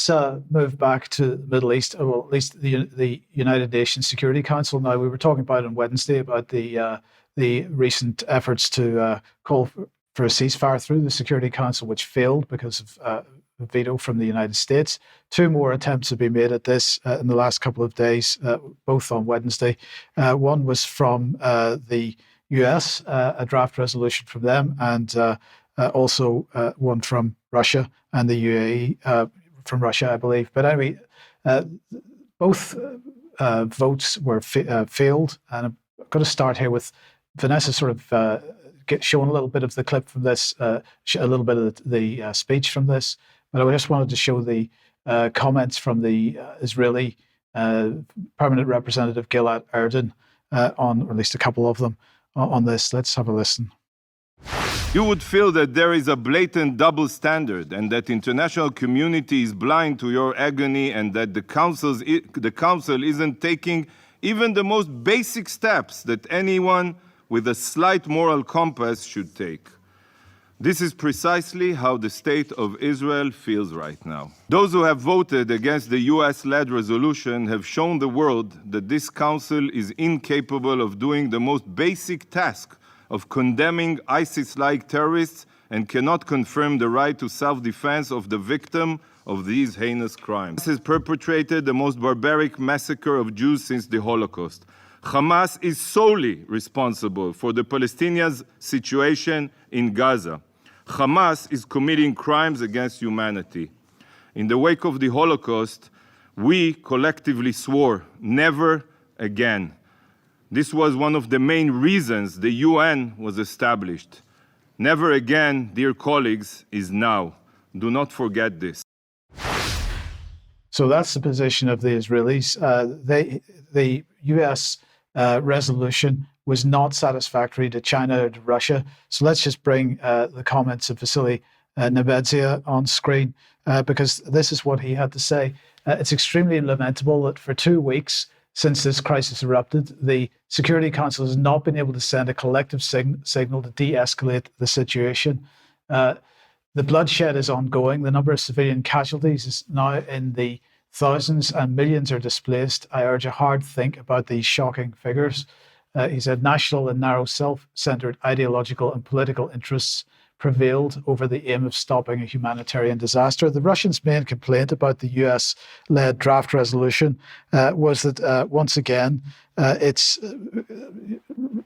let's move back to the Middle East, well, at least the United Nations Security Council. Now, we were talking about on Wednesday about the recent efforts to call for a ceasefire through the Security Council, which failed because of a veto from the United States. Two more attempts have been made at this in the last couple of days, both on Wednesday. One was from the US, a draft resolution from them, and also one from Russia and the UAE from Russia, I believe. But anyway, both votes were failed. And I'm going to start here with Vanessa sort of showing a little bit of the clip from this, a little bit of the speech from this. But I just wanted to show the comments from the Israeli permanent representative Gilad Erdan on, or at least a couple of them, on this. Let's have a listen. You would feel that there is a blatant double standard and that the international community is blind to your agony and that the Council isn't taking even the most basic steps that anyone with a slight moral compass should take. This is precisely how the state of Israel feels right now. Those who have voted against the US-led resolution have shown the world that this Council is incapable of doing the most basic task of condemning ISIS-like terrorists and cannot confirm the right to self-defense of the victim of these heinous crimes. Hamas has perpetrated the most barbaric massacre of Jews since the Holocaust. Hamas is solely responsible for the Palestinians' situation in Gaza. Hamas is committing crimes against humanity. In the wake of the Holocaust, we collectively swore never again. This was one of the main reasons the UN was established. Never again, dear colleagues, is now. Do not forget this. So that's the position of the Israelis. The US resolution was not satisfactory to China or to Russia. So let's just bring the comments of Vasily Nebenzia on screen, because this is what he had to say. It's extremely lamentable that for 2 weeks since this crisis erupted, the Security Council has not been able to send a collective signal to de-escalate the situation. The bloodshed is ongoing. The number of civilian casualties is now in the thousands and millions are displaced. I urge a hard think about these shocking figures. He said national and narrow self-centered ideological and political interests prevailed over the aim of stopping a humanitarian disaster. The Russians' main complaint about the US-led draft resolution was that, once again, it's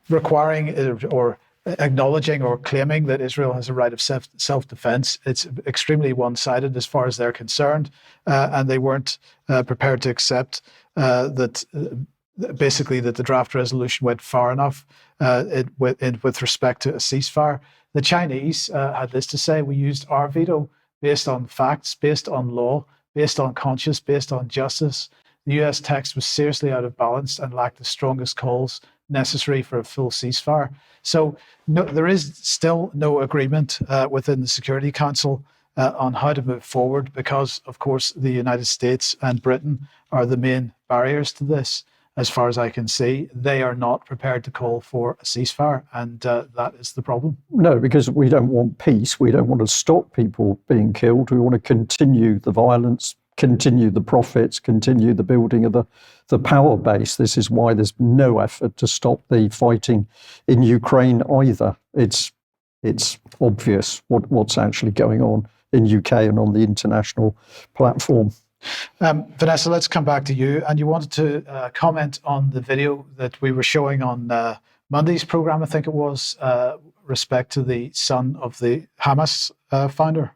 requiring or acknowledging or claiming that Israel has a right of self-defense. It's extremely one-sided as far as they're concerned, and they weren't prepared to accept that basically that the draft resolution went far enough with respect to a ceasefire. The Chinese had this to say: we used our veto based on facts, based on law, based on conscience, based on justice. The US text was seriously out of balance and lacked the strongest calls necessary for a full ceasefire. So there is still no agreement within the Security Council on how to move forward because, of course, the United States and Britain are the main barriers to this. As far as I can see, they are not prepared to call for a ceasefire, and that is the problem. No, because we don't want peace. We don't want to stop people being killed. We want to continue the violence, continue the profits, continue the building of the power base. This is why there's no effort to stop the fighting in Ukraine either. It's obvious what's actually going on in UK and on the international platform. Vanessa, let's come back to you. And you wanted to comment on the video that we were showing on Monday's program, I think it was, respect to the son of the Hamas founder.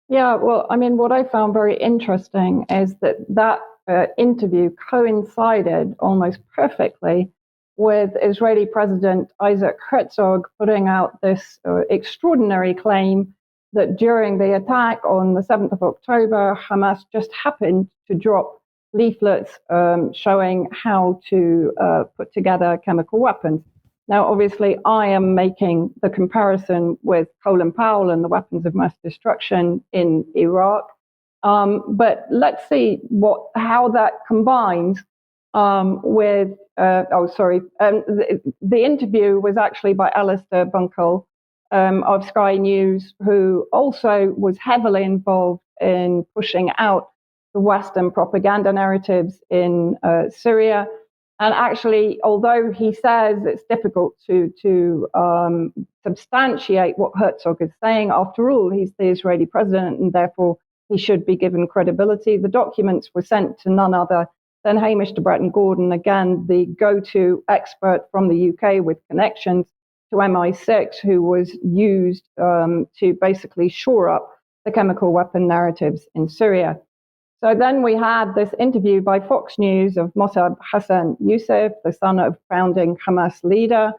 Yeah, well, I mean, what I found very interesting is that interview coincided almost perfectly with Israeli President Isaac Herzog putting out this extraordinary claim that during the attack on the 7th of October, Hamas just happened to drop leaflets showing how to put together chemical weapons. Now, obviously, I am making the comparison with Colin Powell and the weapons of mass destruction in Iraq. But let's see how that combines with, the interview was actually by Alistair Bunkle of Sky News, who also was heavily involved in pushing out the Western propaganda narratives in Syria. And actually, although he says it's difficult to substantiate what Herzog is saying, after all, he's the Israeli president and therefore he should be given credibility. The documents were sent to none other than Hamish de Bretton Gordon, again, the go-to expert from the UK with connections to MI6, who was used to basically shore up the chemical weapon narratives in Syria. So then we had this interview by Fox News of Mossab Hassan Youssef, the son of founding Hamas leader.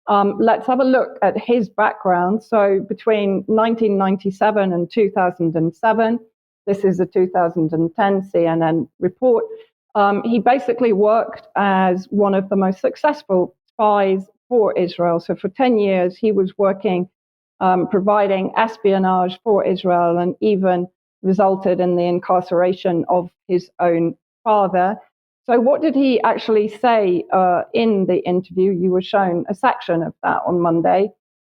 Let's have a look at his background. So between 1997 and 2007, this is a 2010 CNN report, he basically worked as one of the most successful spies for Israel. So for 10 years, he was working, providing espionage for Israel, and even resulted in the incarceration of his own father. So what did he actually say in the interview? You were shown a section of that on Monday.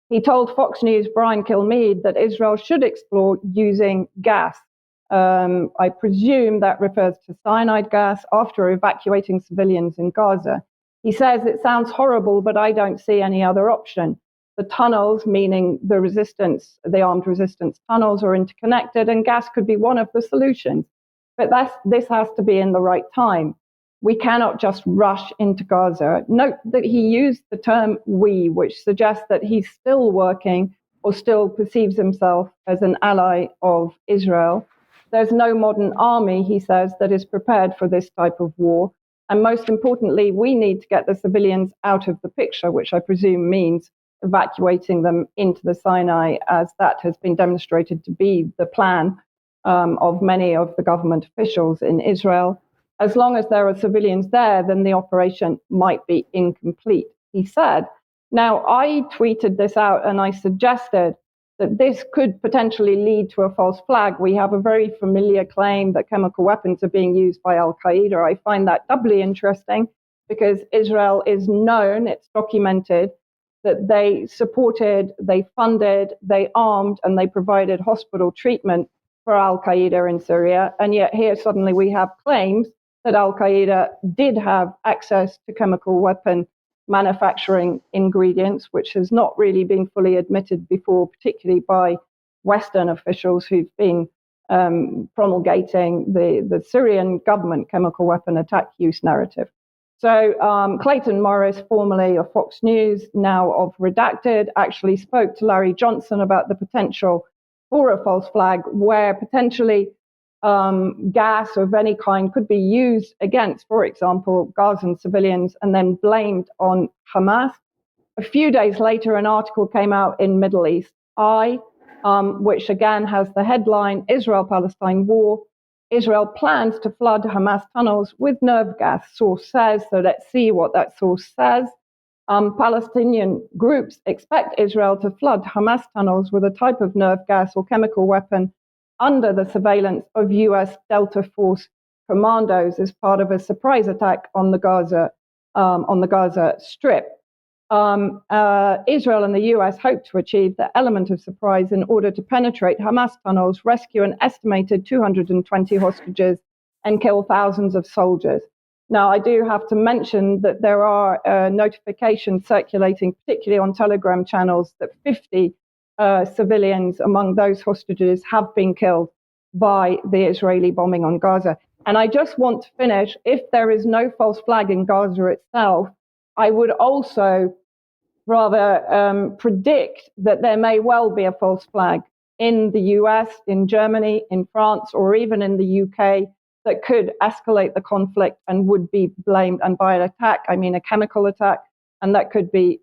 He told Fox News' Brian Kilmeade that Israel should explore using gas. I presume that refers to cyanide gas after evacuating civilians in Gaza. He says, it sounds horrible, but I don't see any other option. The tunnels, meaning the resistance, the armed resistance tunnels, are interconnected, and gas could be one of the solutions. But this has to be in the right time. We cannot just rush into Gaza. Note that he used the term we, which suggests that he's still working or still perceives himself as an ally of Israel. There's no modern army, he says, that is prepared for this type of war. And most importantly, we need to get the civilians out of the picture, which I presume means evacuating them into the Sinai, as that has been demonstrated to be the plan of many of the government officials in Israel. As long as there are civilians there, then the operation might be incomplete, he said. Now, I tweeted this out and I suggested that this could potentially lead to a false flag. We have a very familiar claim that chemical weapons are being used by Al-Qaeda. I find that doubly interesting because Israel is known, it's documented, that they supported, they funded, they armed, and they provided hospital treatment for Al-Qaeda in Syria. And yet here suddenly we have claims that Al-Qaeda did have access to chemical weapon manufacturing ingredients, which has not really been fully admitted before, particularly by Western officials who've been promulgating the Syrian government chemical weapon attack use narrative. So Clayton Morris, formerly of Fox News, now of Redacted, actually spoke to Larry Johnson about the potential for a false flag where potentially gas of any kind could be used against, for example, Gazan civilians and then blamed on Hamas. A few days later, an article came out in Middle East Eye, which again has the headline, Israel-Palestine War. Israel plans to flood Hamas tunnels with nerve gas, source says. So let's see what that source says. Palestinian groups expect Israel to flood Hamas tunnels with a type of nerve gas or chemical weapon under the surveillance of US Delta Force commandos as part of a surprise attack on the Gaza Strip. Israel and the US hope to achieve the element of surprise in order to penetrate Hamas tunnels, rescue an estimated 220 hostages, and kill thousands of soldiers. Now, I do have to mention that there are notifications circulating, particularly on Telegram channels, that 50 civilians among those hostages have been killed by the Israeli bombing on Gaza. And I just want to finish, if there is no false flag in Gaza itself, I would also rather predict that there may well be a false flag in the US, in Germany, in France, or even in the UK that could escalate the conflict and would be blamed, and by an attack, I mean a chemical attack, and that could be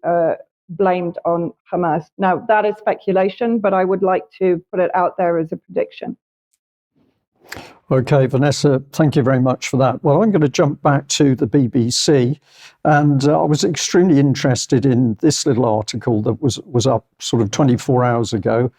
blamed on Hamas. Now, that is speculation, but I would like to put it out there as a prediction. Okay, Vanessa, thank you very much for that. Well, I'm going to jump back to the BBC, and I was extremely interested in this little article that was up sort of 24 hours ago